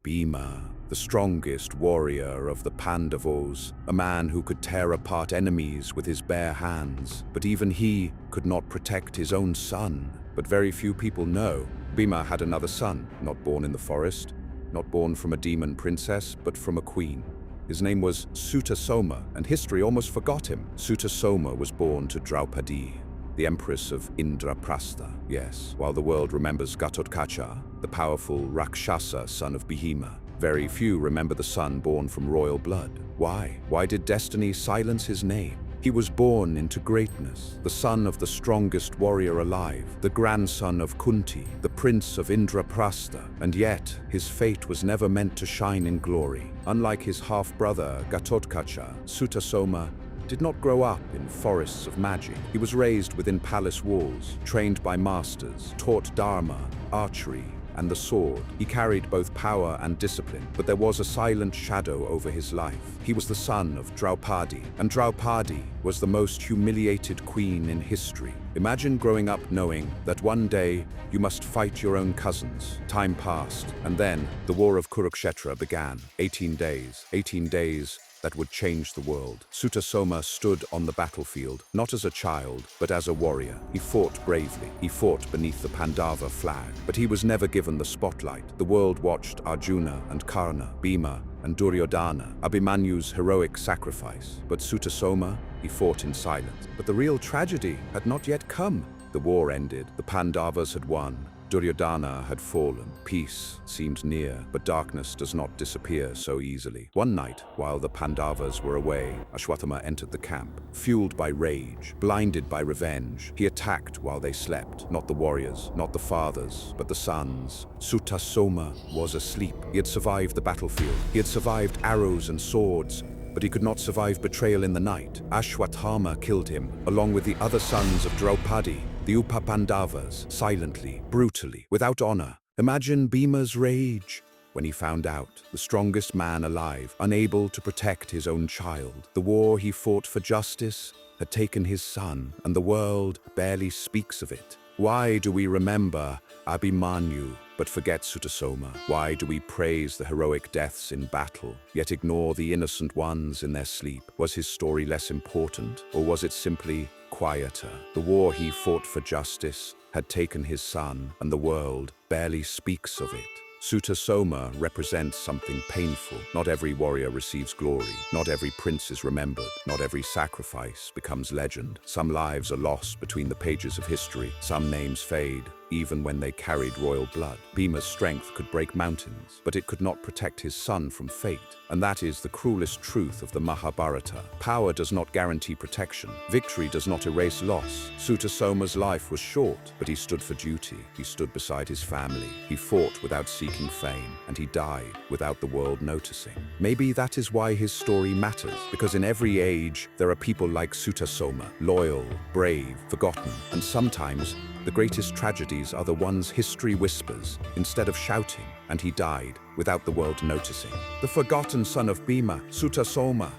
Bheema, the strongest warrior of the Pandavas, a man who could tear apart enemies with his bare hands. But even he could not protect his own son. But very few people know Bheema had another son, not born in the forest, not born from a demon princess, but from a queen. His name was Sutasoma, and history almost forgot him. Sutasoma was born to Draupadi, the empress of Indraprastha, yes, while the world remembers Ghatotkacha, the powerful Rakshasa son of Bheema. Very few remember the son born from royal blood. Why? Why did destiny silence his name? He was born into greatness, the son of the strongest warrior alive, the grandson of Kunti, the prince of Indraprastha, and yet his fate was never meant to shine in glory. Unlike his half-brother Ghatotkacha, Sutasoma did not grow up in forests of magic. He was raised within palace walls, trained by masters, taught dharma, archery, and the sword. He carried both power and discipline, but there was a silent shadow over his life. He was the son of Draupadi, and Draupadi was the most humiliated queen in history. Imagine growing up knowing that one day you must fight your own cousins. Time passed, and then the war of Kurukshetra began. 18 days that would change the world. Sutasoma stood on the battlefield, not as a child, but as a warrior. He fought bravely. He fought beneath the Pandava flag. But he was never given the spotlight. The world watched Arjuna and Karna, Bheema and Duryodhana, Abhimanyu's heroic sacrifice. But Sutasoma, he fought in silence. But the real tragedy had not yet come. The war ended. The Pandavas had won. Duryodhana had fallen. Peace seemed near, but darkness does not disappear so easily. One night, while the Pandavas were away, Ashwatthama entered the camp. Fueled by rage, blinded by revenge, he attacked while they slept. Not the warriors, not the fathers, but the sons. Sutasoma was asleep. He had survived the battlefield. He had survived arrows and swords, but he could not survive betrayal in the night. Ashwatthama killed him, along with the other sons of Draupadi, the Upapandavas, silently, brutally, without honor. Imagine Bheema's rage when he found out, the strongest man alive, unable to protect his own child. The war he fought for justice had taken his son, and the world barely speaks of it. Why do we remember Abhimanyu but forget Sutasoma? Why do we praise the heroic deaths in battle, yet ignore the innocent ones in their sleep? Was his story less important, or was it simply quieter? The war he fought for justice had taken his son, and the world barely speaks of it. Sutasoma represents something painful. Not every warrior receives glory. Not every prince is remembered. Not every sacrifice becomes legend. Some lives are lost between the pages of history. Some names fade, even when they carried royal blood. Bheema's strength could break mountains, but it could not protect his son from fate. And that is the cruelest truth of the Mahabharata. Power does not guarantee protection. Victory does not erase loss. Sutasoma's life was short, but he stood for duty. He stood beside his family. He fought without seeking fame, and he died without the world noticing. Maybe that is why his story matters, because in every age there are people like Sutasoma, loyal, brave, forgotten, and sometimes the greatest tragedies are the ones history whispers instead of shouting, and he died without the world noticing. The forgotten son of Bheema, Sutasoma,